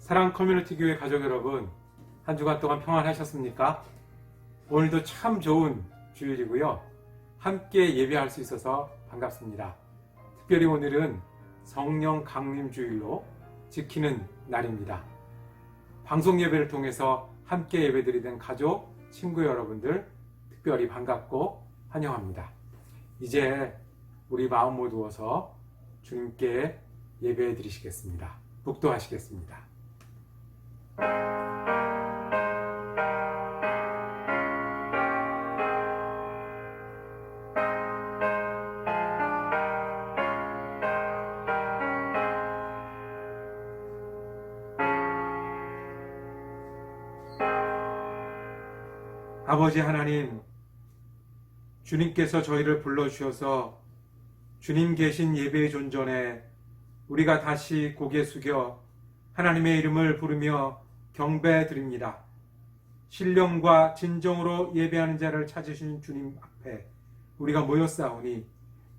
사랑 커뮤니티 교회 가족 여러분, 한 주간 동안 평안하셨습니까? 오늘도 참 좋은 주일이고요. 함께 예배할 수 있어서 반갑습니다. 특별히 오늘은 성령 강림 주일로 지키는 날입니다. 방송 예배를 통해서 함께 예배드리는 가족, 친구 여러분들 특별히 반갑고 환영합니다. 이제 우리 마음 모두어서 주님께 예배해 드리시겠습니다. 묵도하시겠습니다. 아버지 하나님, 주님께서 저희를 불러주셔서 주님 계신 예배의 존전에 우리가 다시 고개 숙여 하나님의 이름을 부르며 경배 드립니다. 신령과 진정으로 예배하는 자를 찾으신 주님 앞에 우리가 모였사오니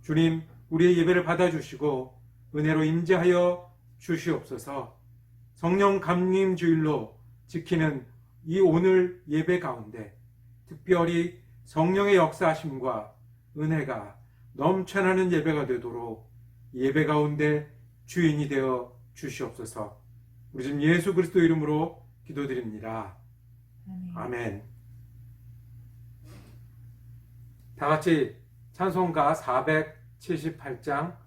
주님, 우리의 예배를 받아주시고 은혜로 임재하여 주시옵소서. 성령 감림 주일로 지키는 이 오늘 예배 가운데 특별히 성령의 역사하심과 은혜가 넘쳐나는 예배가 되도록 예배 가운데 주인이 되어 주시옵소서. 우리 주 예수 그리스도 이름으로 기도드립니다. 아멘. 다 같이 찬송가 478장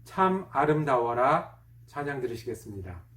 참 아름다워라 찬양 드리시겠습니다.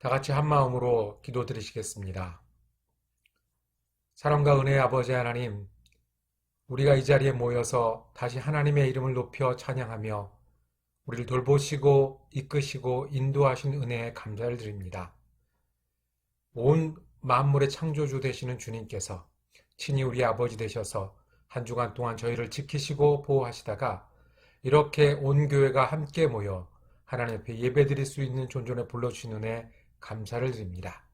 다 같이 한 마음으로 기도 드리시겠습니다. 사랑과 은혜의 아버지 하나님, 우리가 이 자리에 모여서 다시 하나님의 이름을 높여 찬양하며 우리를 돌보시고 이끄시고 인도하신 은혜에 감사를 드립니다. 온 만물의 창조주 되시는 주님께서 친히 우리 아버지 되셔서 한 주간 동안 저희를 지키시고 보호하시다가 이렇게 온 교회가 함께 모여 하나님 앞에 예배드릴 수 있는 존전에 불러주신 은혜 감사를 드립니다.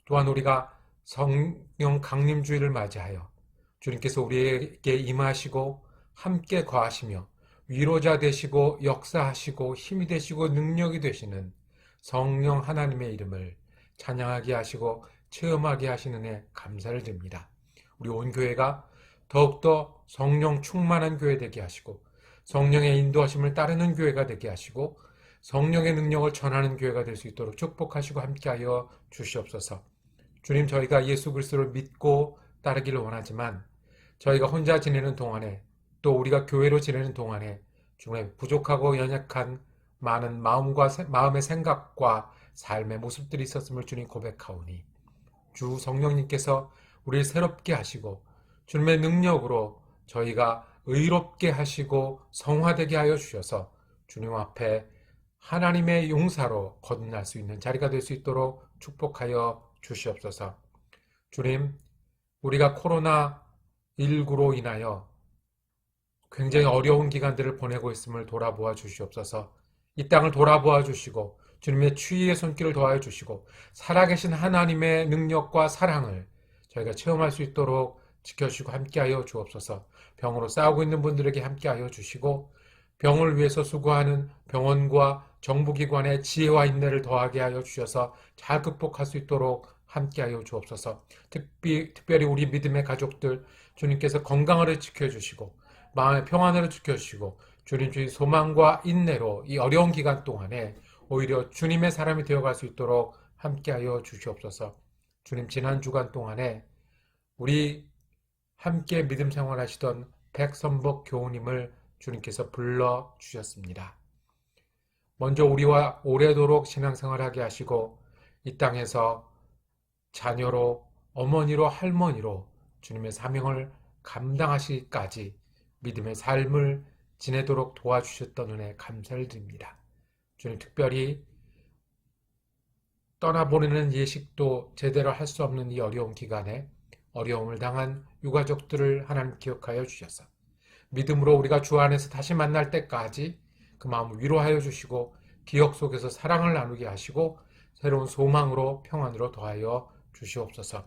또한 우리가 성령 강림주일을 맞이하여 주님께서 우리에게 임하시고 함께 거하시며 위로자 되시고 역사하시고 힘이 되시고 능력이 되시는 성령 하나님의 이름을 찬양하게 하시고 체험하게 하시는 은혜 감사를 드립니다. 우리 온 교회가 더욱더 성령 충만한 교회 되게 하시고 성령의 인도하심을 따르는 교회가 되게 하시고 성령의 능력을 전하는 교회가 될 수 있도록 축복하시고 함께하여 주시옵소서. 주님, 저희가 예수 그리스도를 믿고 따르기를 원하지만 저희가 혼자 지내는 동안에 또 우리가 교회로 지내는 동안에 주님의 부족하고 연약한 많은 마음의 생각과 삶의 모습들이 있었음을 주님 고백하오니 주 성령님께서 우리를 새롭게 하시고 주님의 능력으로 저희가 의롭게 하시고 성화되게 하여 주셔서 주님 앞에 하나님의 용사로 거듭날 수 있는 자리가 될 수 있도록 축복하여 주시옵소서. 주님, 우리가 코로나19로 인하여 굉장히 어려운 기간들을 보내고 있음을 돌아보아 주시옵소서. 이 땅을 돌아보아 주시고 주님의 추위의 손길을 더하여 주시고 살아계신 하나님의 능력과 사랑을 저희가 체험할 수 있도록 지켜주시고 함께하여 주옵소서. 병으로 싸우고 있는 분들에게 함께하여 주시고 병을 위해서 수고하는 병원과 정부기관의 지혜와 인내를 더하게 하여 주셔서 잘 극복할 수 있도록 함께하여 주옵소서. 특별히 우리 믿음의 가족들 주님께서 건강을 지켜주시고 마음의 평안을 지켜주시고 주님 주의 소망과 인내로 이 어려운 기간 동안에 오히려 주님의 사람이 되어갈 수 있도록 함께하여 주시옵소서. 주님, 지난 주간 동안에 우리 함께 믿음 생활하시던 백선복 교우님을 주님께서 불러주셨습니다. 먼저 우리와 오래도록 신앙생활하게 하시고 이 땅에서 자녀로, 어머니로, 할머니로 주님의 사명을 감당하시기까지 믿음의 삶을 지내도록 도와주셨던 은혜 감사를 드립니다. 주님, 특별히 떠나보내는 예식도 제대로 할 수 없는 이 어려운 기간에 어려움을 당한 유가족들을 하나님 기억하여 주셔서 믿음으로 우리가 주 안에서 다시 만날 때까지 그 마음을 위로하여 주시고 기억 속에서 사랑을 나누게 하시고 새로운 소망으로 평안으로 더하여 주시옵소서.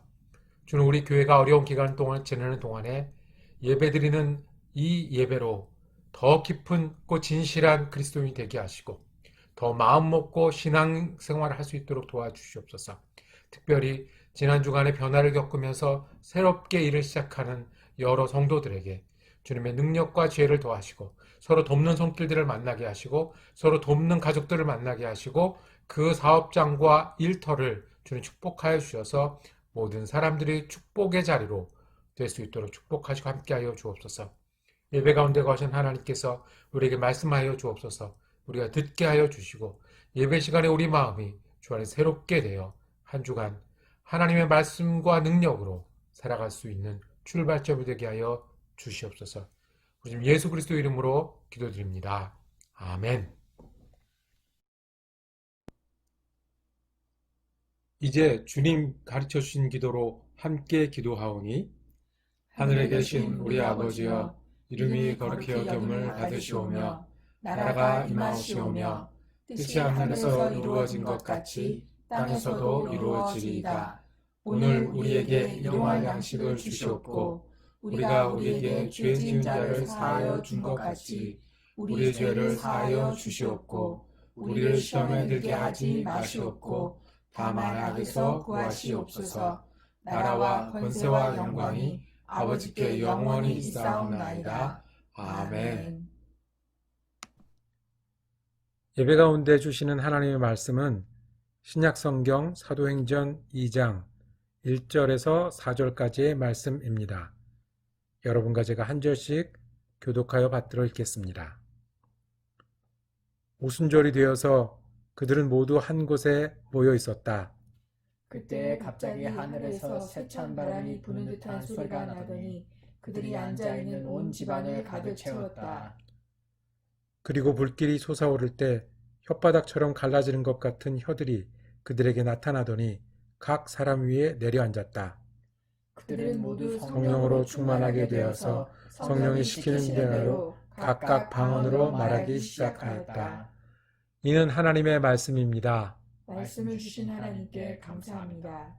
주는 우리 교회가 어려운 기간 동안 지내는 동안에 예배드리는 이 예배로 더 깊은 진실한 그리스도인이 되게 하시고 더 마음 먹고 신앙생활을 할 수 있도록 도와주시옵소서. 특별히 지난 주간에 변화를 겪으면서 새롭게 일을 시작하는 여러 성도들에게 주님의 능력과 지혜를 더하시고 서로 돕는 손길들을 만나게 하시고 서로 돕는 가족들을 만나게 하시고 그 사업장과 일터를 주님 축복하여 주셔서 모든 사람들이 축복의 자리로 될 수 있도록 축복하시고 함께하여 주옵소서. 예배 가운데 거하신 하나님께서 우리에게 말씀하여 주옵소서. 우리가 듣게 하여 주시고 예배 시간에 우리 마음이 주 안에 새롭게 되어 한 주간 하나님의 말씀과 능력으로 살아갈 수 있는 출발점이 되게 하여 주시옵소서. 주님 예수 그리스도 이름으로 기도드립니다. 아멘. 이제 주님 가르쳐 주신 기도로 함께 기도하오니 하늘에 계신 우리 아버지여 이름이 거룩히 여김을 받으시오며 나라가 임하시오며 뜻이 하늘에서 이루어진 것 같이 땅에서도 이루어지리이다. 오늘 우리에게 일용할 양식을 주시옵고 우리가 우리에게 죄 지은 자를 사하여 준 것 같이 우리의 죄를 사하여 주시옵고 우리를 시험에 들게 하지 마시옵고 다만 악에서 구하시옵소서. 나라와 권세와 영광이 아버지께 영원히 있사옵나이다. 아멘. 예배 가운데 주시는 하나님의 말씀은 신약성경 사도행전 2장 1절에서 4절까지의 말씀입니다. 여러분과 제가 한 절씩 교독하여 받들어 읽겠습니다. 오순절이 되어서 그들은 모두 한 곳에 모여 있었다. 그때 갑자기 하늘에서 세찬 바람이 부는 듯한 소리가 나더니 그들이 앉아있는 온 집안을 가득 채웠다. 그리고 불길이 솟아오를 때 혓바닥처럼 갈라지는 것 같은 혀들이 그들에게 나타나더니 각 사람 위에 내려앉았다. 그들은 모두 성령으로 충만하게 되어서 성령이 시키는 대로 각각 방언으로 말하기 시작하였다. 이는 하나님의 말씀입니다. 말씀을 주신 하나님께 감사합니다.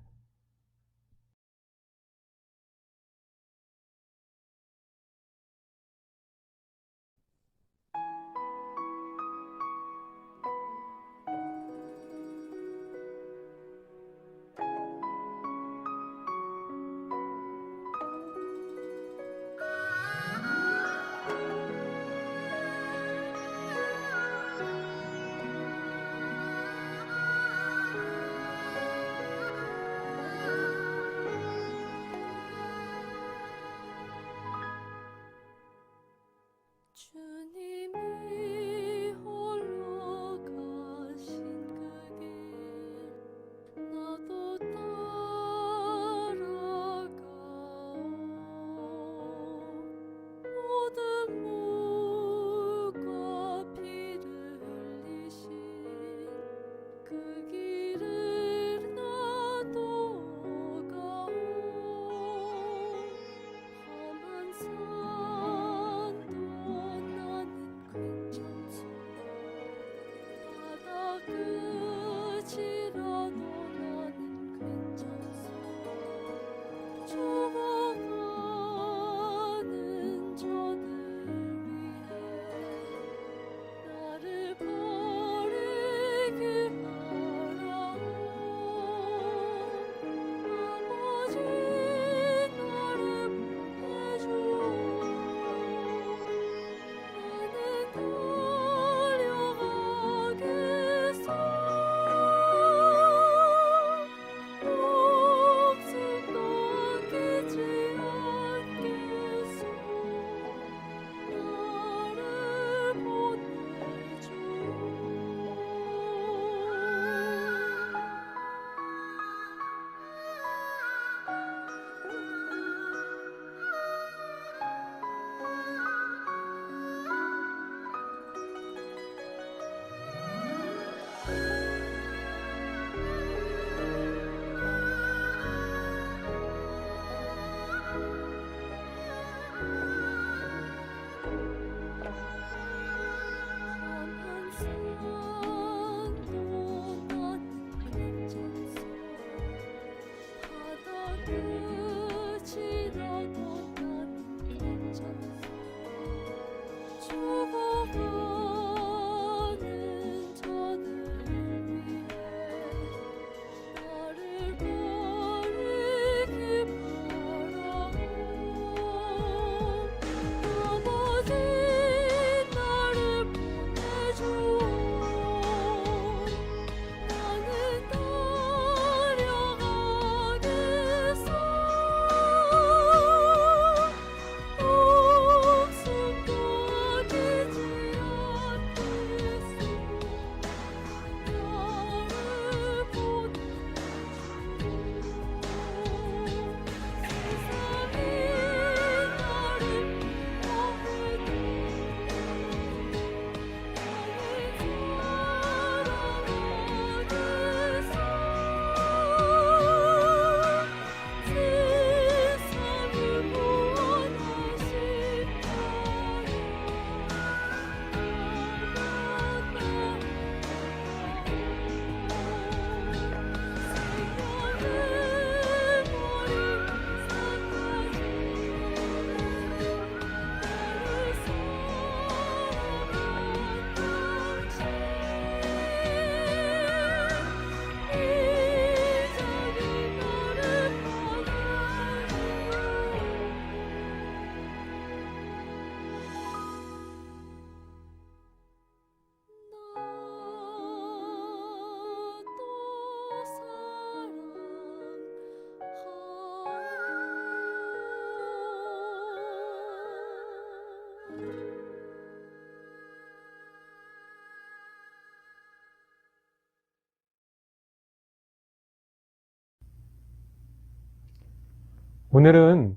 오늘은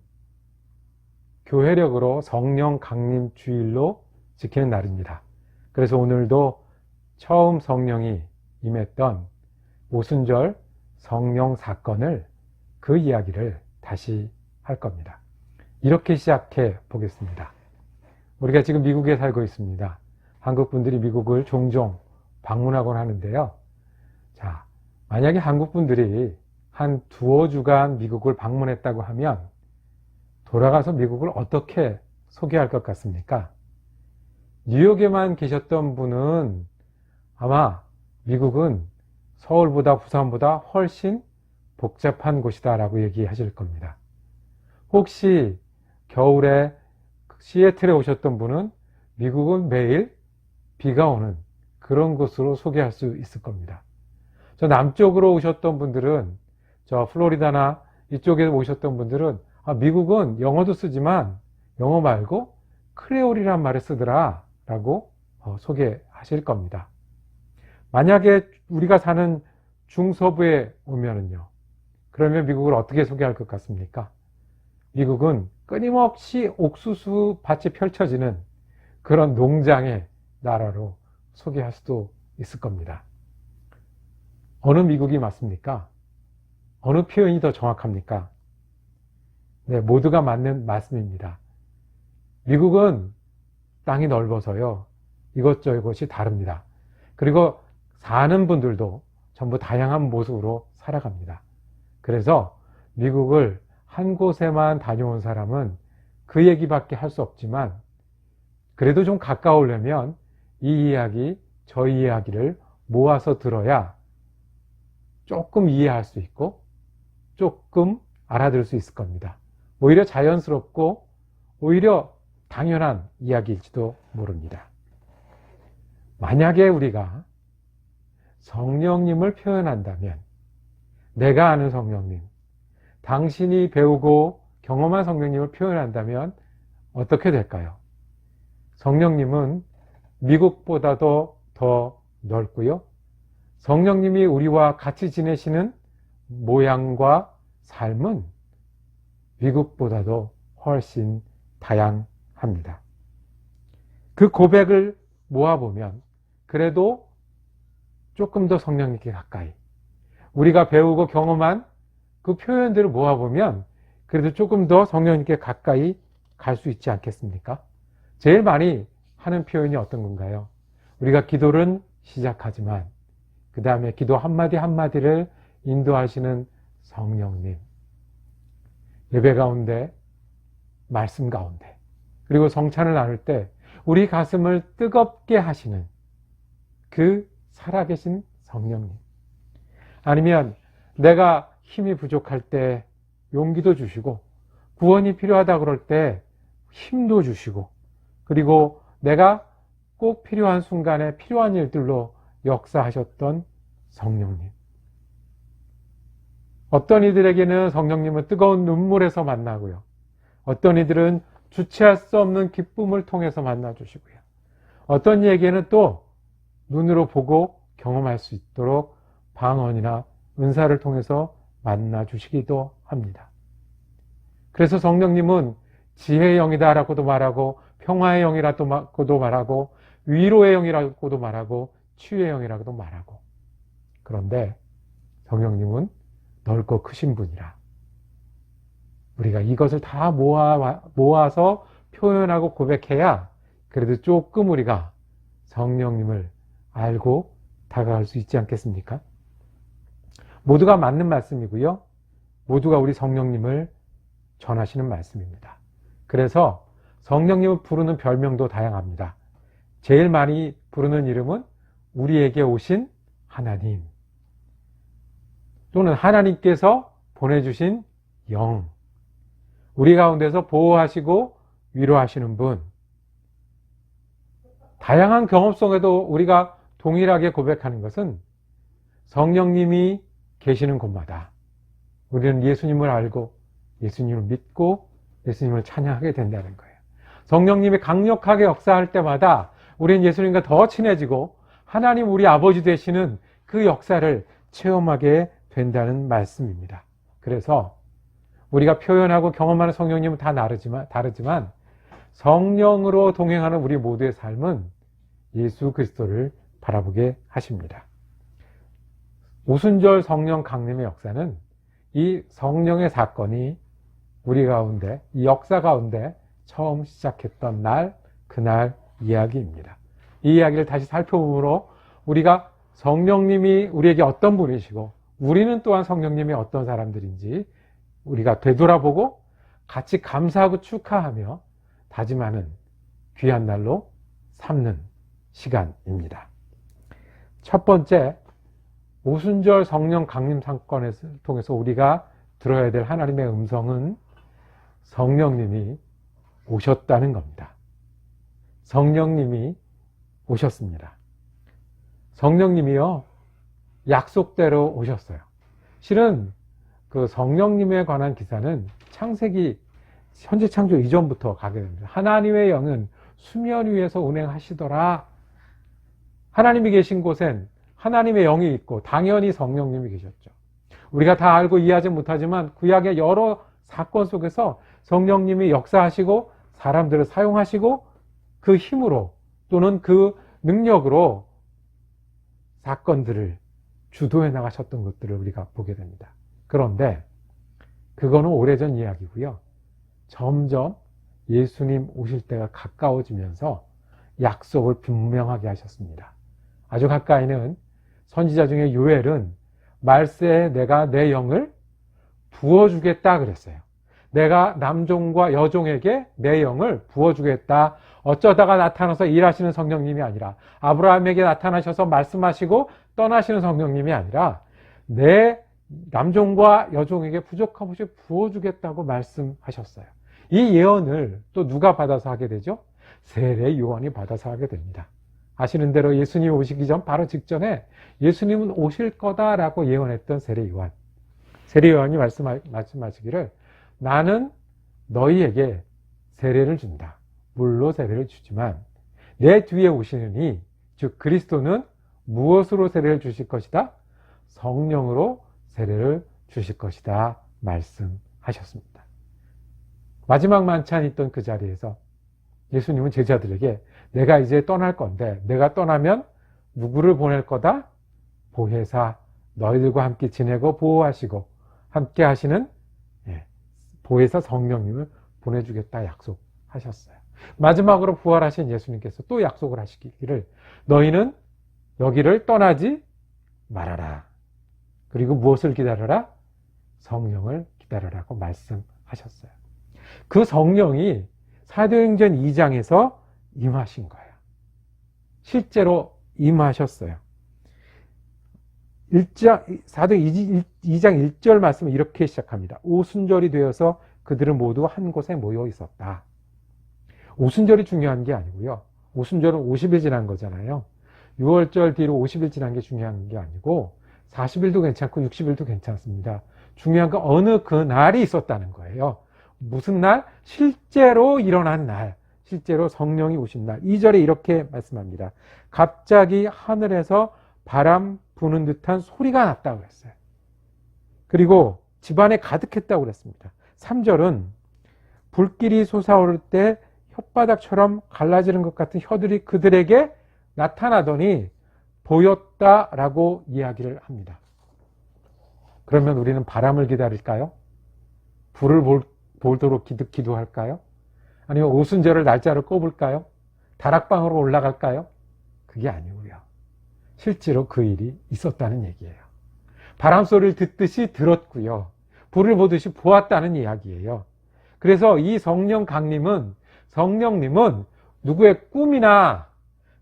교회력으로 성령 강림 주일로 지키는 날입니다. 그래서 오늘도 처음 성령이 임했던 오순절 성령 사건을 그 이야기를 다시 할 겁니다. 이렇게 시작해 보겠습니다. 우리가 지금 미국에 살고 있습니다. 한국 분들이 미국을 종종 방문하곤 하는데요. 자, 만약에 한국 분들이 한 두어 주간 미국을 방문했다고 하면 돌아가서 미국을 어떻게 소개할 것 같습니까? 뉴욕에만 계셨던 분은 아마 미국은 서울보다 부산보다 훨씬 복잡한 곳이다 라고 얘기하실 겁니다. 혹시 겨울에 시애틀에 오셨던 분은 미국은 매일 비가 오는 그런 곳으로 소개할 수 있을 겁니다. 저 남쪽으로 오셨던 분들은, 저 플로리다나 이쪽에 오셨던 분들은 미국은 영어도 쓰지만 영어 말고 크레올이란 말을 쓰더라 라고 소개하실 겁니다. 만약에 우리가 사는 중서부에 오면은요, 그러면 미국을 어떻게 소개할 것 같습니까? 미국은 끊임없이 옥수수 밭이 펼쳐지는 그런 농장의 나라로 소개할 수도 있을 겁니다. 어느 미국이 맞습니까? 어느 표현이 더 정확합니까? 네, 모두가 맞는 말씀입니다. 미국은 땅이 넓어서요, 이것저것이 다릅니다. 그리고 사는 분들도 전부 다양한 모습으로 살아갑니다. 그래서 미국을 한 곳에만 다녀온 사람은 그 얘기밖에 할 수 없지만, 그래도 좀 가까우려면 이 이야기, 저 이야기를 모아서 들어야 조금 이해할 수 있고 조금 알아들을 수 있을 겁니다. 오히려 자연스럽고 오히려 당연한 이야기일지도 모릅니다. 만약에 우리가 성령님을 표현한다면, 내가 아는 성령님, 당신이 배우고 경험한 성령님을 표현한다면 어떻게 될까요? 성령님은 미국보다도 더 넓고요, 성령님이 우리와 같이 지내시는 모양과 삶은 미국보다도 훨씬 다양합니다. 그 고백을 모아보면 그래도 조금 더 성령님께 가까이, 우리가 배우고 경험한 그 표현들을 모아보면 그래도 조금 더 성령님께 가까이 갈 수 있지 않겠습니까? 제일 많이 하는 표현이 어떤 건가요? 우리가 기도를 시작하지만 그 다음에 기도 한마디 한마디를 인도하시는 성령님, 예배 가운데, 말씀 가운데, 그리고 성찬을 나눌 때 우리 가슴을 뜨겁게 하시는 그 살아계신 성령님, 아니면 내가 힘이 부족할 때 용기도 주시고, 구원이 필요하다 그럴 때 힘도 주시고, 그리고 내가 꼭 필요한 순간에 필요한 일들로 역사하셨던 성령님. 어떤 이들에게는 성령님은 뜨거운 눈물에서 만나고요, 어떤 이들은 주체할 수 없는 기쁨을 통해서 만나주시고요, 어떤 이에게는 또 눈으로 보고 경험할 수 있도록 방언이나 은사를 통해서 만나주시기도 합니다. 그래서 성령님은 지혜의 영이다라고도 말하고, 평화의 영이라고도 말하고, 위로의 영이라고도 말하고, 치유의 영이라고도 말하고, 그런데 성령님은 넓고 크신 분이라 우리가 이것을 다 모아서 표현하고 고백해야 그래도 조금 우리가 성령님을 알고 다가갈 수 있지 않겠습니까? 모두가 맞는 말씀이고요, 모두가 우리 성령님을 전하시는 말씀입니다. 그래서 성령님을 부르는 별명도 다양합니다. 제일 많이 부르는 이름은 우리에게 오신 하나님, 또는 하나님께서 보내주신 영, 우리 가운데서 보호하시고 위로하시는 분. 다양한 경험 속에도 우리가 동일하게 고백하는 것은 성령님이 계시는 곳마다 우리는 예수님을 알고 예수님을 믿고 예수님을 찬양하게 된다는 거예요. 성령님이 강력하게 역사할 때마다 우리는 예수님과 더 친해지고 하나님 우리 아버지 되시는 그 역사를 체험하게 된다는 말씀입니다. 그래서 우리가 표현하고 경험하는 성령님은 다 다르지만 성령으로 동행하는 우리 모두의 삶은 예수 그리스도를 바라보게 하십니다. 오순절 성령 강림의 역사는 이 성령의 사건이 우리 가운데, 이 역사 가운데 처음 시작했던 그날 이야기입니다. 이 이야기를 다시 살펴보므로 우리가 성령님이 우리에게 어떤 분이시고 우리는 또한 성령님이 어떤 사람들인지 우리가 되돌아보고 같이 감사하고 축하하며 다짐하는 귀한 날로 삼는 시간입니다. 첫 번째, 오순절 성령 강림 사건을 통해서 우리가 들어야 될 하나님의 음성은 성령님이 오셨다는 겁니다. 성령님이 오셨습니다. 성령님이요, 약속대로 오셨어요. 실은 그 성령님에 관한 기사는 창세기 현재 창조 이전부터 가게 됩니다. 하나님의 영은 수면 위에서 운행하시더라. 하나님이 계신 곳엔 하나님의 영이 있고 당연히 성령님이 계셨죠. 우리가 다 알고 이해하지 못하지만 구약의 여러 사건 속에서 성령님이 역사하시고 사람들을 사용하시고 그 힘으로 또는 그 능력으로 사건들을 주도해 나가셨던 것들을 우리가 보게 됩니다. 그런데 그거는 오래전 이야기고요. 점점 예수님 오실 때가 가까워지면서 약속을 분명하게 하셨습니다. 아주 가까이는 선지자 중에 요엘은 말세에 내가 내 영을 부어주겠다 그랬어요. 내가 남종과 여종에게 내 영을 부어주겠다. 어쩌다가 나타나서 일하시는 성령님이 아니라 아브라함에게 나타나셔서 말씀하시고 떠나시는 성령님이 아니라 내 남종과 여종에게 부족함 없이 부어주겠다고 말씀하셨어요. 이 예언을 또 누가 받아서 하게 되죠? 세례 요한이 받아서 하게 됩니다. 아시는 대로 예수님이 오시기 전 바로 직전에 예수님은 오실 거다라고 예언했던 세례 요한. 세례 요한이 말씀하시기를 나는 너희에게 세례를 준다. 물로 세례를 주지만 내 뒤에 오시는 이, 즉 그리스도는 무엇으로 세례를 주실 것이다? 성령으로 세례를 주실 것이다 말씀하셨습니다. 마지막 만찬이 있던 그 자리에서 예수님은 제자들에게 내가 이제 떠날 건데 내가 떠나면 누구를 보낼 거다? 보혜사, 너희들과 함께 지내고 보호하시고 함께 하시는 보혜사 성령님을 보내주겠다 약속하셨어요. 마지막으로 부활하신 예수님께서 또 약속을 하시기를 너희는 여기를 떠나지 말아라. 그리고 무엇을 기다려라? 성령을 기다려라고 말씀하셨어요. 그 성령이 사도행전 2장에서 임하신 거예요. 실제로 임하셨어요. 사도행 2장 1절 말씀은 이렇게 시작합니다. 오순절이 되어서 그들은 모두 한 곳에 모여 있었다. 오순절이 중요한 게 아니고요. 오순절은 50일 지난 거잖아요. 6월절 뒤로 50일 지난 게 중요한 게 아니고 40일도 괜찮고 60일도 괜찮습니다. 중요한 건 어느 그 날이 있었다는 거예요. 무슨 날? 실제로 일어난 날. 실제로 성령이 오신 날. 2절에 이렇게 말씀합니다. 갑자기 하늘에서 바람 부는 듯한 소리가 났다고 그랬어요. 그리고 집안에 가득했다고 그랬습니다. 3절은 불길이 솟아오를 때 혓바닥처럼 갈라지는 것 같은 혀들이 그들에게 나타나더니 보였다라고 이야기를 합니다. 그러면 우리는 바람을 기다릴까요? 불을 보도록 기도할까요? 아니면 오순절을 날짜를 꼽을까요? 다락방으로 올라갈까요? 그게 아니고요. 실제로 그 일이 있었다는 얘기예요. 바람 소리를 듣듯이 들었고요. 불을 보듯이 보았다는 이야기예요. 그래서 이 성령님은 누구의 꿈이나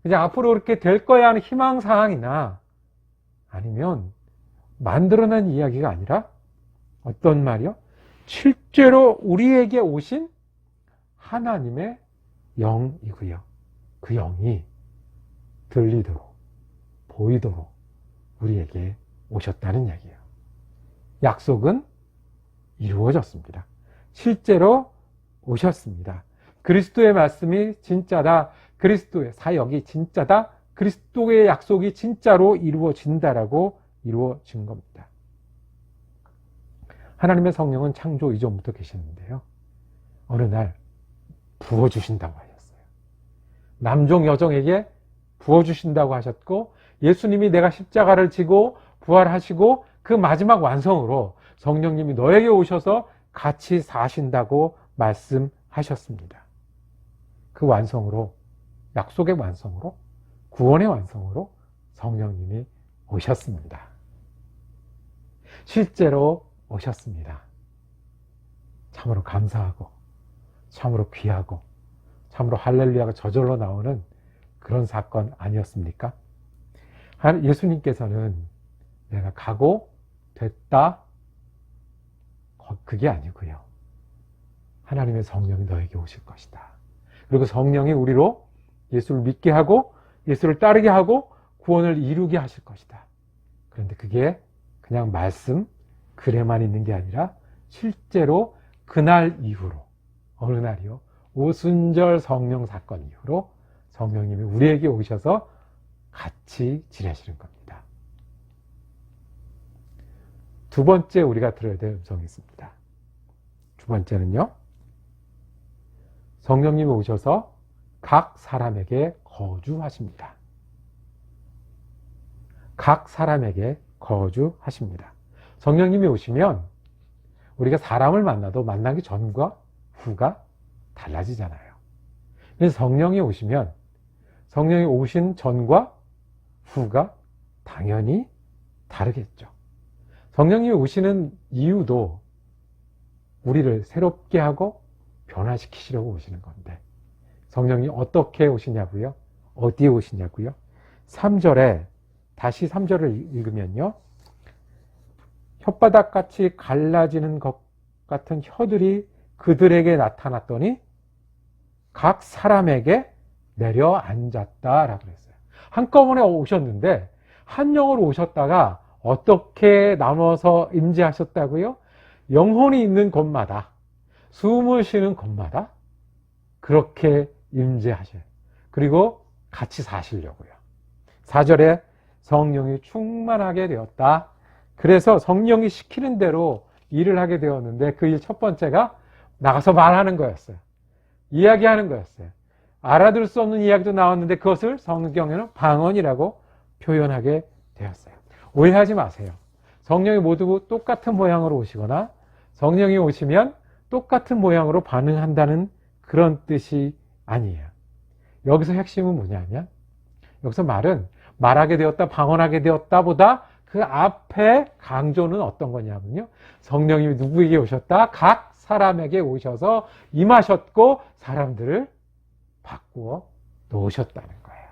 그냥 앞으로 그렇게 될 거야 하는 희망사항이나 아니면 만들어낸 이야기가 아니라 어떤 말이요? 실제로 우리에게 오신 하나님의 영이고요. 그 영이 들리도록 보이도록 우리에게 오셨다는 얘기예요. 약속은 이루어졌습니다. 실제로 오셨습니다. 그리스도의 말씀이 진짜다. 그리스도의 사역이 진짜다. 그리스도의 약속이 진짜로 이루어진다라고 이루어진 겁니다. 하나님의 성령은 창조 이전부터 계셨는데요. 어느 날 부어주신다고 하셨어요. 남종 여종에게 부어주신다고 하셨고, 예수님이 내가 십자가를 지고 부활하시고 그 마지막 완성으로 성령님이 너에게 오셔서 같이 사신다고 말씀하셨습니다. 그 완성으로, 약속의 완성으로, 구원의 완성으로 성령님이 오셨습니다. 실제로 오셨습니다. 참으로 감사하고, 참으로 귀하고, 참으로 할렐루야가 저절로 나오는 그런 사건 아니었습니까? 예수님께서는 내가 가고 됐다, 그게 아니고요. 하나님의 성령이 너에게 오실 것이다. 그리고 성령이 우리로 예수를 믿게 하고 예수를 따르게 하고 구원을 이루게 하실 것이다. 그런데 그게 그냥 말씀, 글에만 있는 게 아니라 실제로 그날 이후로, 어느 날이요? 오순절 성령 사건 이후로 성령님이 우리에게 오셔서 같이 지내시는 겁니다. 두 번째 우리가 들어야 될 음성이 있습니다. 두 번째는요, 성령님이 오셔서 각 사람에게 거주하십니다. 각 사람에게 거주하십니다. 성령님이 오시면 우리가 사람을 만나도 만나기 전과 후가 달라지잖아요. 그래서 성령이 오시면 성령이 오신 전과 후가 당연히 다르겠죠. 성령님이 오시는 이유도 우리를 새롭게 하고 변화시키시려고 오시는 건데, 성령이 어떻게 오시냐고요? 어디에 오시냐고요? 3절에, 다시 3절을 읽으면요, 혓바닥같이 갈라지는 것 같은 혀들이 그들에게 나타났더니 각 사람에게 내려앉았다라고 그랬어요. 한꺼번에 오셨는데 한 영으로 오셨다가 어떻게 나눠서 임재하셨다고요? 영혼이 있는 곳마다, 숨을 쉬는 곳마다 그렇게 임재하셔요. 그리고 같이 사시려고요. 4절에 성령이 충만하게 되었다. 그래서 성령이 시키는 대로 일을 하게 되었는데, 그 일 첫 번째가 나가서 말하는 거였어요. 이야기하는 거였어요. 알아들 수 없는 이야기도 나왔는데 그것을 성경에는 방언이라고 표현하게 되었어요. 오해하지 마세요. 성령이 모두 똑같은 모양으로 오시거나 성령이 오시면 똑같은 모양으로 반응한다는 그런 뜻이 아니에요. 여기서 핵심은 뭐냐면, 여기서 말은 말하게 되었다, 방언하게 되었다 보다 그 앞에 강조는 어떤 거냐면요, 성령님이 누구에게 오셨다? 각 사람에게 오셔서 임하셨고 사람들을 바꾸어 놓으셨다는 거예요.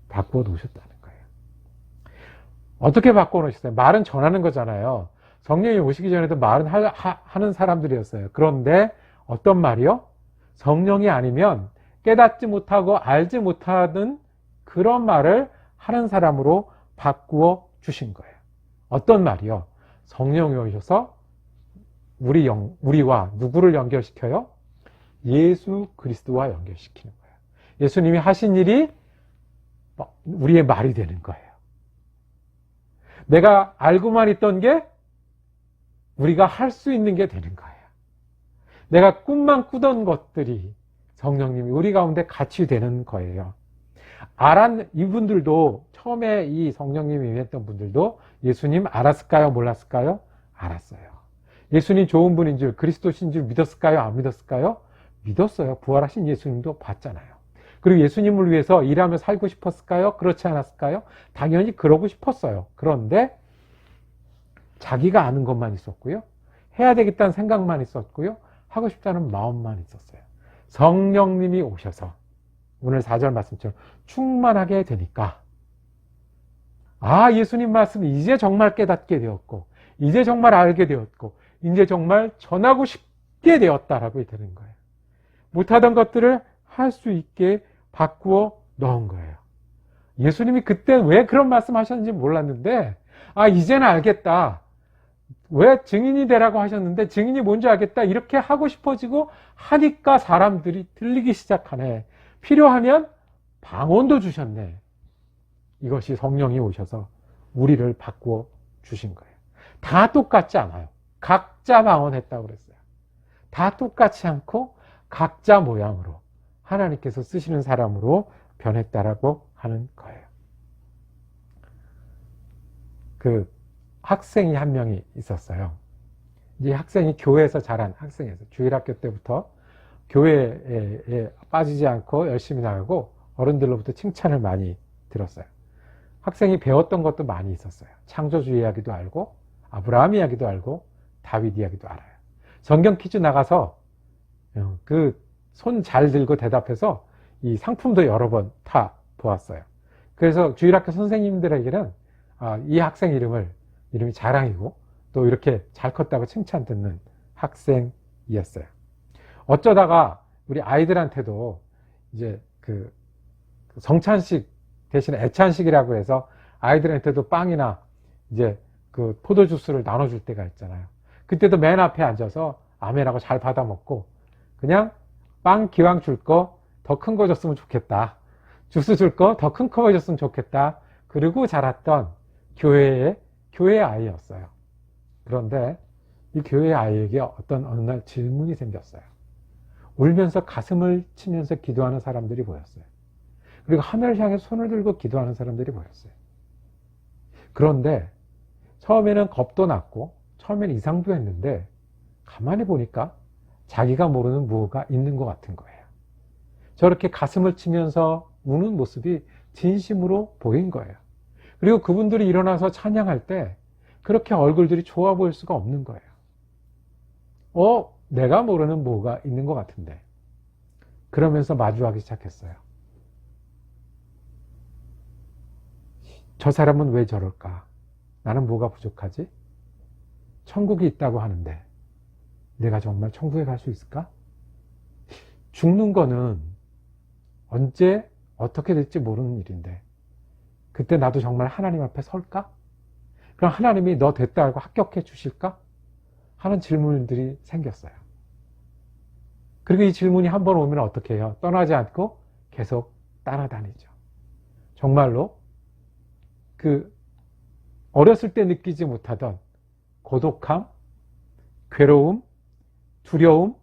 바꾸어 놓으셨다는 거예요. 어떻게 바꾸어 놓으셨어요? 말은 전하는 거잖아요. 성령이 오시기 전에도 말은 하는 사람들이었어요. 그런데 어떤 말이요? 성령이 아니면 깨닫지 못하고 알지 못하는 그런 말을 하는 사람으로 바꾸어 주신 거예요. 어떤 말이요? 성령이 오셔서 우리와 누구를 연결시켜요? 예수 그리스도와 연결시키는 거예요. 예수님이 하신 일이 우리의 말이 되는 거예요. 내가 알고만 있던 게 우리가 할 수 있는 게 되는 거예요. 내가 꿈만 꾸던 것들이 성령님이 우리 가운데 같이 되는 거예요. 이분들도 처음에 이 성령님이 임했던 분들도 예수님 알았을까요? 몰랐을까요? 알았어요. 예수님 좋은 분인 줄, 그리스도신 줄 믿었을까요? 안 믿었을까요? 믿었어요. 부활하신 예수님도 봤잖아요. 그리고 예수님을 위해서 일하며 살고 싶었을까요? 그렇지 않았을까요? 당연히 그러고 싶었어요. 그런데 자기가 아는 것만 있었고요. 해야 되겠다는 생각만 있었고요. 하고 싶다는 마음만 있었어요. 성령님이 오셔서 오늘 4절 말씀처럼 충만하게 되니까, 예수님 말씀을 이제 정말 깨닫게 되었고, 이제 정말 알게 되었고, 이제 정말 전하고 싶게 되었다라고 되는 거예요. 못하던 것들을 할 수 있게 바꾸어 넣은 거예요. 예수님이 그때 왜 그런 말씀 하셨는지 몰랐는데, 이제는 알겠다. 왜 증인이 되라고 하셨는데 증인이 뭔지 알겠다. 이렇게 하고 싶어지고 하니까 사람들이 들리기 시작하네. 필요하면 방언도 주셨네. 이것이 성령이 오셔서 우리를 바꾸어 주신 거예요. 다 똑같지 않아요. 각자 방언했다고 그랬어요. 다 똑같지 않고 각자 모양으로 하나님께서 쓰시는 사람으로 변했다라고 하는 거예요. 그 학생이 한 명이 있었어요. 이 학생이 교회에서 자란 학생이었어요. 주일학교 때부터 교회에 빠지지 않고 열심히 나가고 어른들로부터 칭찬을 많이 들었어요. 학생이 배웠던 것도 많이 있었어요. 창조주 이야기도 알고 아브라함 이야기도 알고 다윗 이야기도 알아요. 성경 퀴즈 나가서 그 손 잘 들고 대답해서 이 상품도 여러 번 타 보았어요. 그래서 주일학교 선생님들에게는 이 학생 이름이 자랑이고 또 이렇게 잘 컸다고 칭찬 듣는 학생이었어요. 어쩌다가 우리 아이들한테도 이제 그 성찬식 대신에 애찬식이라고 해서 아이들한테도 빵이나 이제 그 포도주스를 나눠줄 때가 있잖아요. 그때도 맨 앞에 앉아서 아멘하고 잘 받아 먹고 그냥 빵 기왕 줄 거 더 큰 거 줬으면 좋겠다. 주스 줄 거 더 큰 거 줬으면 좋겠다. 그러고 자랐던 교회 아이였어요. 그런데 이 교회 아이에게 어느 날 질문이 생겼어요. 울면서 가슴을 치면서 기도하는 사람들이 보였어요. 그리고 하늘을 향해 손을 들고 기도하는 사람들이 보였어요. 그런데 처음에는 겁도 났고 처음에는 이상도 했는데 가만히 보니까 자기가 모르는 무엇가 있는 것 같은 거예요. 저렇게 가슴을 치면서 우는 모습이 진심으로 보인 거예요. 그리고 그분들이 일어나서 찬양할 때 그렇게 얼굴들이 좋아 보일 수가 없는 거예요. 내가 모르는 뭐가 있는 것 같은데. 그러면서 마주하기 시작했어요. 저 사람은 왜 저럴까? 나는 뭐가 부족하지? 천국이 있다고 하는데 내가 정말 천국에 갈 수 있을까? 죽는 거는 언제 어떻게 될지 모르는 일인데 그때 나도 정말 하나님 앞에 설까? 그럼 하나님이 너 됐다 알고 합격해 주실까? 하는 질문들이 생겼어요. 그리고 이 질문이 한 번 오면 어떻게 해요? 떠나지 않고 계속 따라다니죠. 정말로 그 어렸을 때 느끼지 못하던 고독함, 괴로움, 두려움,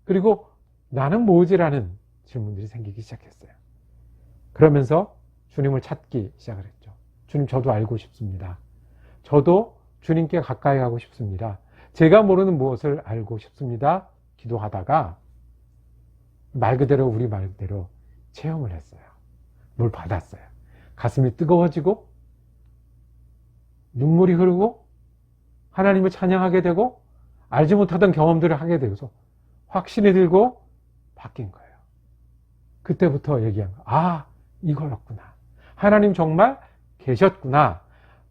그리고 나는 뭐지라는 질문들이 생기기 시작했어요. 그러면서 주님을 찾기 시작을 했죠. 주님, 저도 알고 싶습니다. 저도 주님께 가까이 가고 싶습니다. 제가 모르는 무엇을 알고 싶습니다. 기도하다가 우리 말 그대로 체험을 했어요. 뭘 받았어요. 가슴이 뜨거워지고 눈물이 흐르고 하나님을 찬양하게 되고 알지 못하던 경험들을 하게 되어서 확신이 들고 바뀐 거예요. 그때부터 얘기한 거. 이거였구나. 하나님 정말 계셨구나.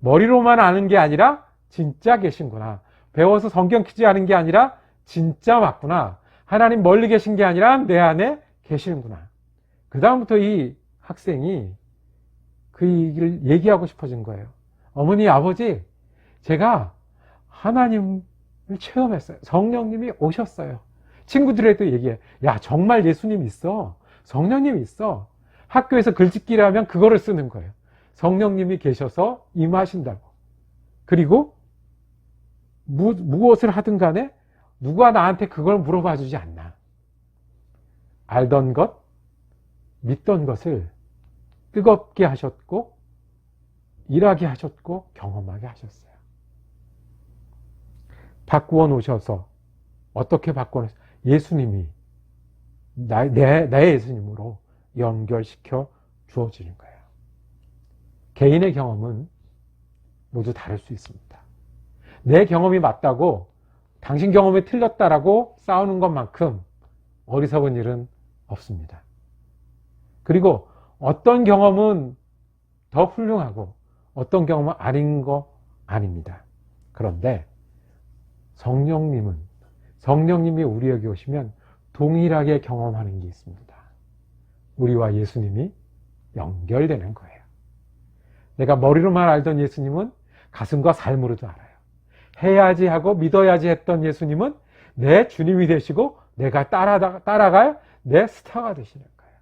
머리로만 아는 게 아니라 진짜 계신구나. 배워서 성경 퀴즈 하는 게 아니라 진짜 맞구나. 하나님 멀리 계신 게 아니라 내 안에 계시는구나. 그 다음부터 이 학생이 그 얘기를 얘기하고 싶어진 거예요. 어머니, 아버지, 제가 하나님을 체험했어요. 성령님이 오셨어요. 친구들에도 얘기해. 야, 정말 예수님 있어. 성령님이 있어. 학교에서 글짓기를 하면 그거를 쓰는 거예요. 성령님이 계셔서 임하신다고. 그리고 무엇을 하든 간에 누가 나한테 그걸 물어봐 주지 않나. 알던 것, 믿던 것을 뜨겁게 하셨고 일하게 하셨고 경험하게 하셨어요. 바꾸어 놓으셔서 어떻게 바꾸어 놓으셔서 예수님이 내 예수님으로 연결시켜 주어지는 거예요. 개인의 경험은 모두 다를 수 있습니다. 내 경험이 맞다고 당신 경험이 틀렸다라고 싸우는 것만큼 어리석은 일은 없습니다. 그리고 어떤 경험은 더 훌륭하고 어떤 경험은 아닌 거 아닙니다. 그런데 성령님이 우리에게 오시면 동일하게 경험하는 게 있습니다. 우리와 예수님이 연결되는 거예요. 내가 머리로만 알던 예수님은 가슴과 삶으로도 알아요. 해야지 하고 믿어야지 했던 예수님은 내 주님이 되시고 내가 따라갈 내 스타가 되시는 거예요.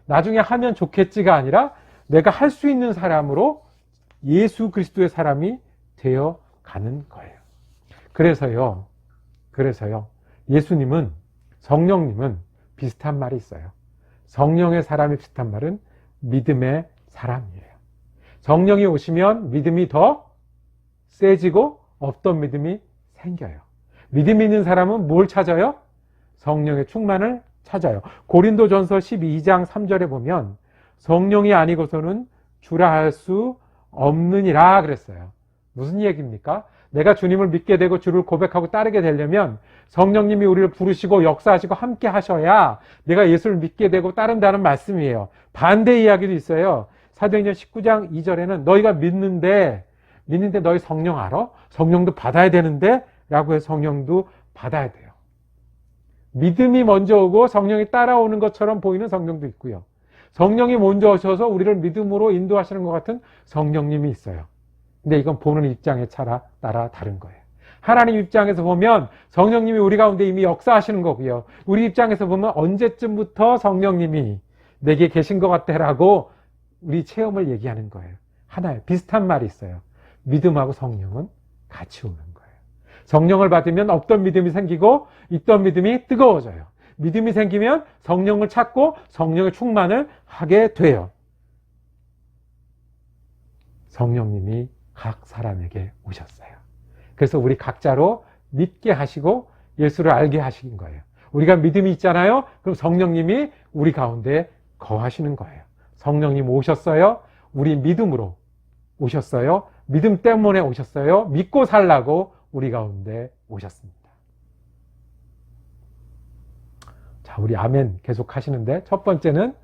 나중에 하면 좋겠지가 아니라 내가 할 수 있는 사람으로 예수 그리스도의 사람이 되어 가는 거예요. 그래서요, 예수님은, 성령님은 비슷한 말이 있어요. 성령의 사람이 비슷한 말은 믿음의 사람이에요. 성령이 오시면 믿음이 더 세지고 없던 믿음이 생겨요. 믿음 있는 사람은 뭘 찾아요? 성령의 충만을 찾아요. 고린도전서 12장 3절에 보면 성령이 아니고서는 주라 할 수 없느니라 그랬어요. 무슨 얘기입니까? 내가 주님을 믿게 되고 주를 고백하고 따르게 되려면 성령님이 우리를 부르시고 역사하시고 함께 하셔야 내가 예수를 믿게 되고 따른다는 말씀이에요. 반대 이야기도 있어요. 사도행전 19장 2절에는 너희가 믿는데 너희 성령 알아? 성령도 받아야 되는데 라고 해서 성령도 받아야 돼요. 믿음이 먼저 오고 성령이 따라오는 것처럼 보이는 성령도 있고요. 성령이 먼저 오셔서 우리를 믿음으로 인도하시는 것 같은 성령님이 있어요. 근데 이건 보는 입장에 따라 다른 거예요. 하나님 입장에서 보면 성령님이 우리 가운데 이미 역사하시는 거고요. 우리 입장에서 보면 언제쯤부터 성령님이 내게 계신 것 같아라고 우리 체험을 얘기하는 거예요. 하나의 비슷한 말이 있어요. 믿음하고 성령은 같이 오는 거예요. 성령을 받으면 없던 믿음이 생기고 있던 믿음이 뜨거워져요. 믿음이 생기면 성령을 찾고 성령의 충만을 하게 돼요. 성령님이 각 사람에게 오셨어요. 그래서 우리 각자로 믿게 하시고 예수를 알게 하신 거예요. 우리가 믿음이 있잖아요. 그럼 성령님이 우리 가운데 거하시는 거예요. 성령님 오셨어요. 우리 믿음으로 오셨어요. 믿음 때문에 오셨어요. 믿고 살라고 우리 가운데 오셨습니다. 자, 우리 아멘 계속 하시는데 첫 번째는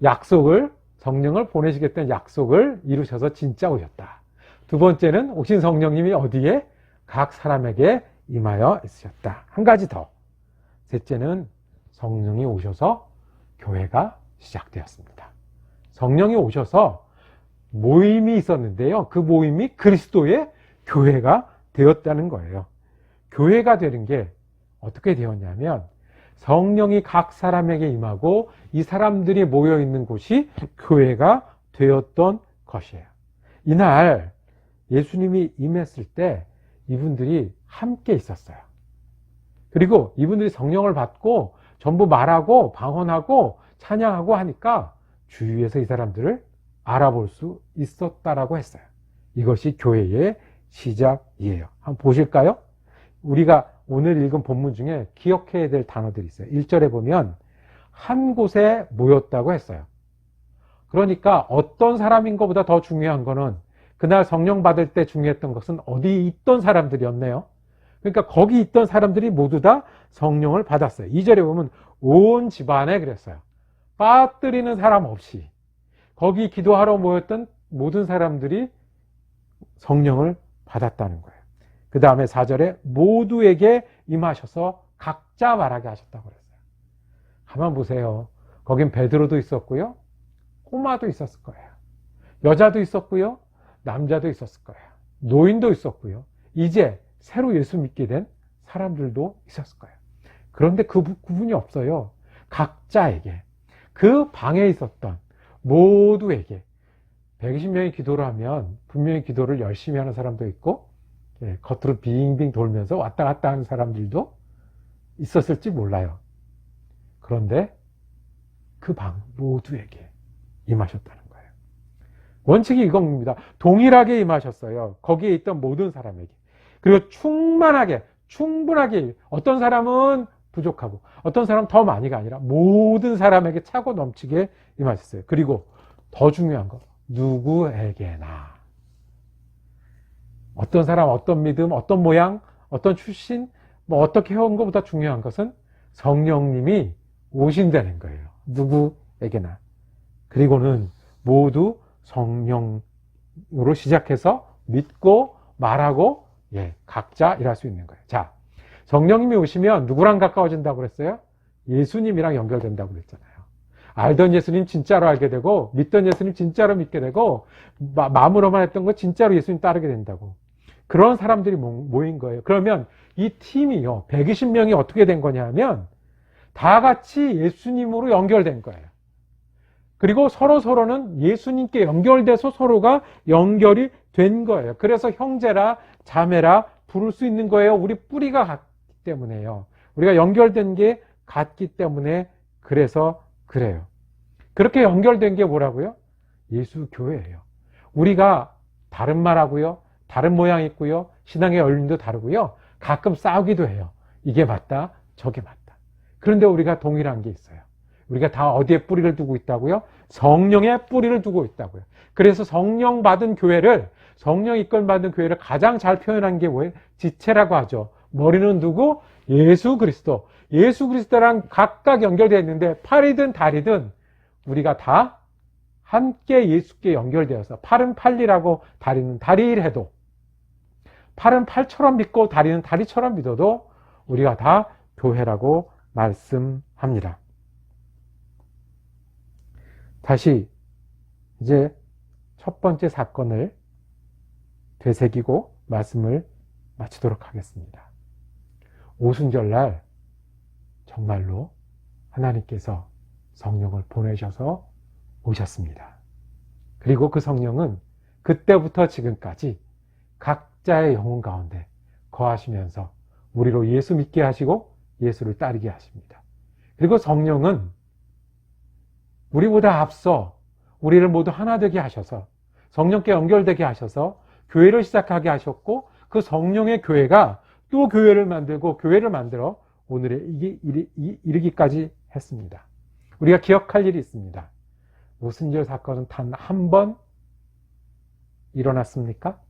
약속을, 성령을 보내시겠다는 약속을 이루셔서 진짜 오셨다. 두 번째는 오신 성령님이 어디에? 각 사람에게 임하여 있으셨다. 한 가지 더. 셋째는 성령이 오셔서 교회가 시작되었습니다. 성령이 오셔서 모임이 있었는데요. 그 모임이 그리스도의 교회가 되었다는 거예요. 교회가 되는 게 어떻게 되었냐면 성령이 각 사람에게 임하고 이 사람들이 모여 있는 곳이 교회가 되었던 것이에요. 이날 예수님이 임했을 때 이분들이 함께 있었어요. 그리고 이분들이 성령을 받고 전부 말하고 방언하고 찬양하고 하니까 주위에서 이 사람들을 알아볼 수 있었다라고 했어요. 이것이 교회의 시작이에요. 한번 보실까요? 우리가 오늘 읽은 본문 중에 기억해야 될 단어들이 있어요. 1절에 보면 한 곳에 모였다고 했어요. 그러니까 어떤 사람인 것보다 더 중요한 거는 그날 성령 받을 때 중요했던 것은 어디 있던 사람들이었네요. 그러니까 거기 있던 사람들이 모두 다 성령을 받았어요. 2절에 보면 온 집안에 그랬어요. 빠뜨리는 사람 없이 거기 기도하러 모였던 모든 사람들이 성령을 받았다는 거예요. 그 다음에 4절에 모두에게 임하셔서 각자 말하게 하셨다고 그랬어요. 가만 보세요. 거긴 베드로도 있었고요. 꼬마도 있었을 거예요. 여자도 있었고요. 남자도 있었을 거예요. 노인도 있었고요. 이제 새로 예수 믿게 된 사람들도 있었을 거예요. 그런데 그 구분이 없어요. 각자에게, 그 방에 있었던 모두에게. 120명이 기도를 하면 분명히 기도를 열심히 하는 사람도 있고 겉으로 빙빙 돌면서 왔다 갔다 하는 사람들도 있었을지 몰라요. 그런데 그 방 모두에게 임하셨다는 거예요. 원칙이 이겁니다. 동일하게 임하셨어요. 거기에 있던 모든 사람에게. 그리고 충분하게 어떤 사람은 부족하고 어떤 사람은 더 많이가 아니라 모든 사람에게 차고 넘치게 임하셨어요. 그리고 더 중요한 거, 누구에게나. 어떤 사람, 어떤 믿음, 어떤 모양, 어떤 출신, 어떻게 해온 것보다 중요한 것은 성령님이 오신다는 거예요. 누구에게나. 그리고는 모두 성령으로 시작해서 믿고 말하고 각자 일할 수 있는 거예요. 자, 성령님이 오시면 누구랑 가까워진다고 그랬어요? 예수님이랑 연결된다고 그랬잖아요. 알던 예수님 진짜로 알게 되고 믿던 예수님 진짜로 믿게 되고 마음으로만 했던 거 진짜로 예수님 따르게 된다고. 그런 사람들이 모인 거예요. 그러면 이 팀이요, 120명이 어떻게 된 거냐 하면 다 같이 예수님으로 연결된 거예요. 그리고 서로는 예수님께 연결돼서 서로가 연결이 된 거예요. 그래서 형제라 자매라 부를 수 있는 거예요. 우리 뿌리가 같기 때문에요. 우리가 연결된 게 같기 때문에 그래서 그래요. 그렇게 연결된 게 뭐라고요? 예수 교회예요. 우리가 다른 말하고요. 다른 모양 있고요. 신앙의 열림도 다르고요. 가끔 싸우기도 해요. 이게 맞다, 저게 맞다. 그런데 우리가 동일한 게 있어요. 우리가 다 어디에 뿌리를 두고 있다고요? 성령의 뿌리를 두고 있다고요. 그래서 성령 받은 교회를, 성령 이끌 받은 교회를 가장 잘 표현한 게 뭐예요? 지체라고 하죠. 머리는 누구? 예수 그리스도. 예수 그리스도랑 각각 연결되어 있는데 팔이든 다리든 우리가 다 함께 예수께 연결되어서 팔은 팔리라고 다리는 다리일 해도, 팔은 팔처럼 믿고 다리는 다리처럼 믿어도 우리가 다 교회라고 말씀합니다. 다시 이제 첫 번째 사건을 되새기고 말씀을 마치도록 하겠습니다. 오순절날 정말로 하나님께서 성령을 보내셔서 오셨습니다. 그리고 그 성령은 그때부터 지금까지 각자의 영혼 가운데 거하시면서 우리로 예수 믿게 하시고 예수를 따르게 하십니다. 그리고 성령은 우리보다 앞서 우리를 모두 하나 되게 하셔서 성령께 연결되게 하셔서 교회를 시작하게 하셨고, 그 성령의 교회가 또 교회를 만들고 교회를 만들어 오늘에 이르기까지 했습니다. 우리가 기억할 일이 있습니다. 오순절 사건은 단 한 번 일어났습니까?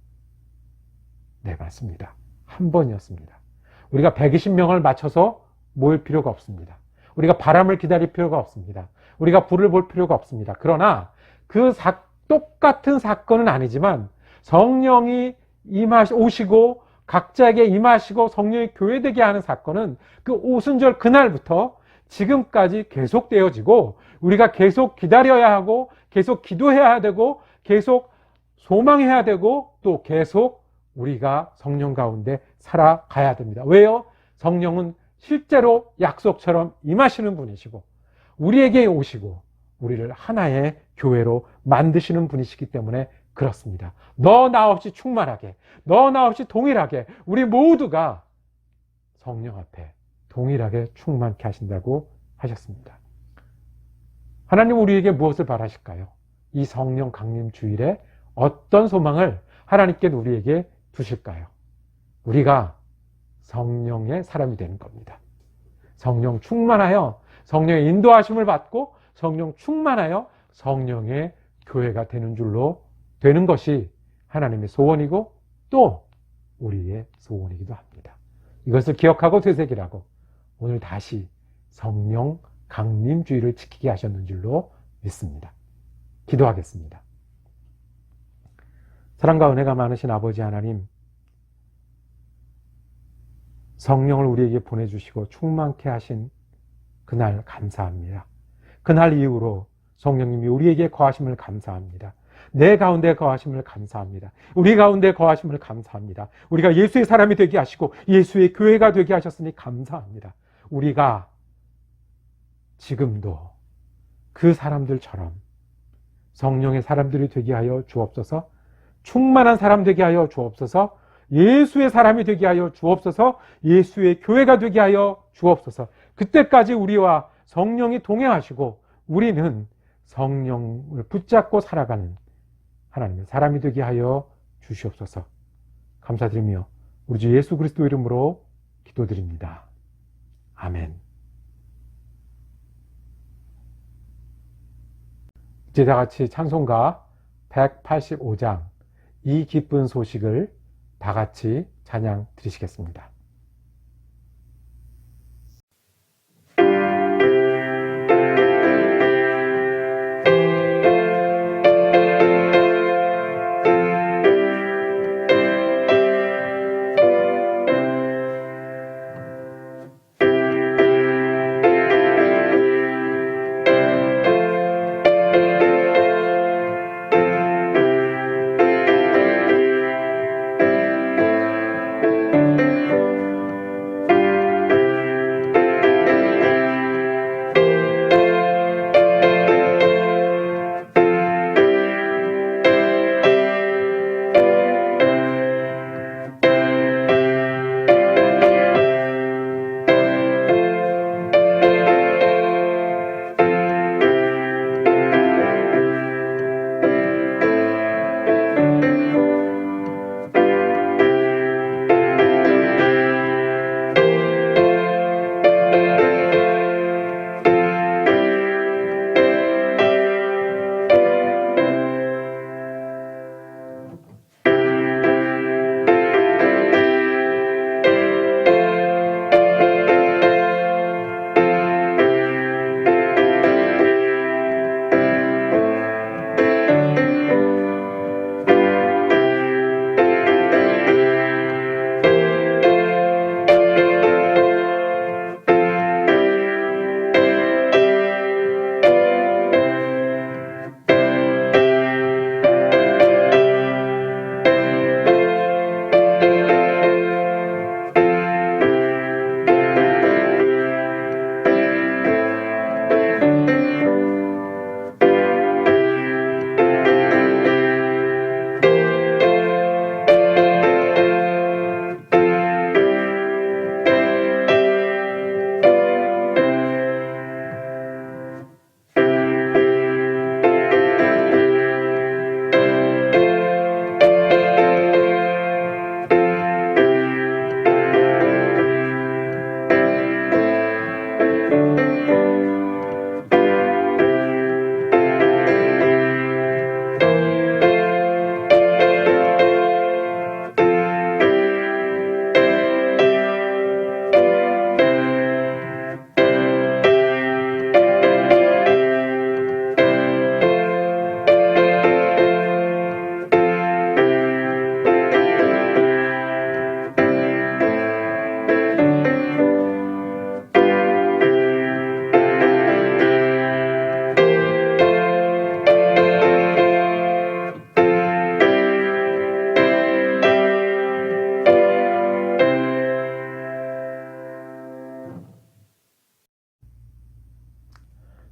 네, 맞습니다. 한 번이었습니다. 우리가 120명을 맞춰서 모일 필요가 없습니다. 우리가 바람을 기다릴 필요가 없습니다. 우리가 불을 볼 필요가 없습니다. 그러나 그 똑같은 사건은 아니지만 성령이 오시고 각자에게 임하시고 성령이 교회되게 하는 사건은 그 오순절 그날부터 지금까지 계속되어지고, 우리가 계속 기다려야 하고 계속 기도해야 되고 계속 소망해야 되고 또 계속 우리가 성령 가운데 살아가야 됩니다. 왜요? 성령은 실제로 약속처럼 임하시는 분이시고 우리에게 오시고 우리를 하나의 교회로 만드시는 분이시기 때문에 그렇습니다. 너 나 없이 충만하게, 너 나 없이 동일하게 우리 모두가 성령 앞에 동일하게 충만케 하신다고 하셨습니다. 하나님 우리에게 무엇을 바라실까요? 이 성령 강림 주일에 어떤 소망을 하나님께 우리에게 두실까요? 우리가 성령의 사람이 되는 겁니다. 성령 충만하여 성령의 인도하심을 받고 성령 충만하여 성령의 교회가 되는 것이 하나님의 소원이고 또 우리의 소원이기도 합니다. 이것을 기억하고 되새기라고 오늘 다시 성령 강림주의를 지키게 하셨는 줄로 믿습니다. 기도하겠습니다. 사랑과 은혜가 많으신 아버지 하나님, 성령을 우리에게 보내주시고 충만케 하신 그날 감사합니다. 그날 이후로 성령님이 우리에게 거하심을 감사합니다. 내 가운데 거하심을 감사합니다. 우리 가운데 거하심을 감사합니다. 우리가 예수의 사람이 되게 하시고 예수의 교회가 되게 하셨으니 감사합니다. 우리가 지금도 그 사람들처럼 성령의 사람들이 되게 하여 주옵소서, 충만한 사람 되게 하여 주옵소서, 예수의 사람이 되게 하여 주옵소서, 예수의 교회가 되게 하여 주옵소서. 그때까지 우리와 성령이 동행하시고 우리는 성령을 붙잡고 살아가는 하나님의 사람이 되게 하여 주시옵소서. 감사드리며 우리 주 예수 그리스도 이름으로 기도드립니다. 아멘. 이제 다 같이 찬송가 185장 이 기쁜 소식을 다 같이 찬양 드리시겠습니다.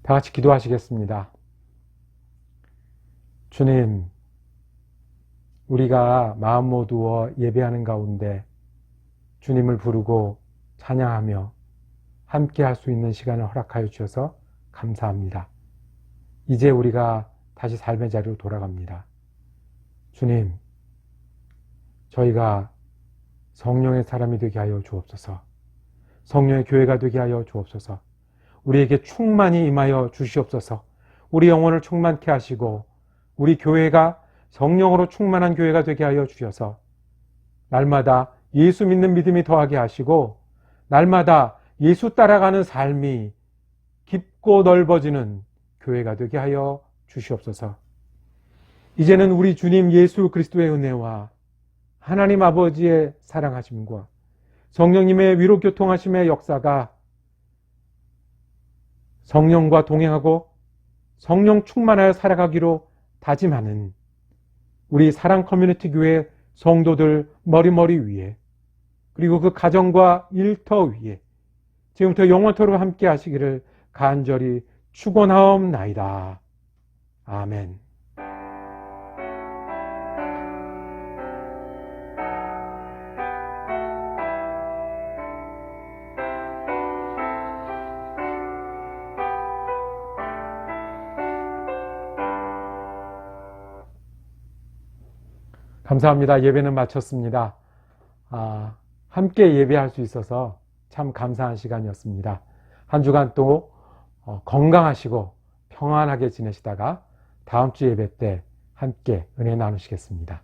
다 같이 기도하시겠습니다. 주님, 우리가 마음 모두어 예배하는 가운데 주님을 부르고 찬양하며 함께 할 수 있는 시간을 허락하여 주셔서 감사합니다. 이제 우리가 다시 삶의 자리로 돌아갑니다. 주님, 저희가 성령의 사람이 되게 하여 주옵소서. 성령의 교회가 되게 하여 주옵소서. 우리에게 충만히 임하여 주시옵소서. 우리 영혼을 충만케 하시고 우리 교회가 성령으로 충만한 교회가 되게 하여 주셔서 날마다 예수 믿는 믿음이 더하게 하시고 날마다 예수 따라가는 삶이 깊고 넓어지는 교회가 되게 하여 주시옵소서. 이제는 우리 주님 예수 그리스도의 은혜와 하나님 아버지의 사랑하심과 성령님의 위로 교통하심의 역사가 성령과 동행하고 성령 충만하여 살아가기로 다짐하는 우리 사랑 커뮤니티 교회 성도들 머리머리 위에 그리고 그 가정과 일터 위에 지금부터 영원토록 함께 하시기를 간절히 축원하옵나이다. 아멘. 감사합니다. 예배는 마쳤습니다. 함께 예배할 수 있어서 참 감사한 시간이었습니다. 한 주간 또 건강하시고 평안하게 지내시다가 다음 주 예배 때 함께 은혜 나누시겠습니다.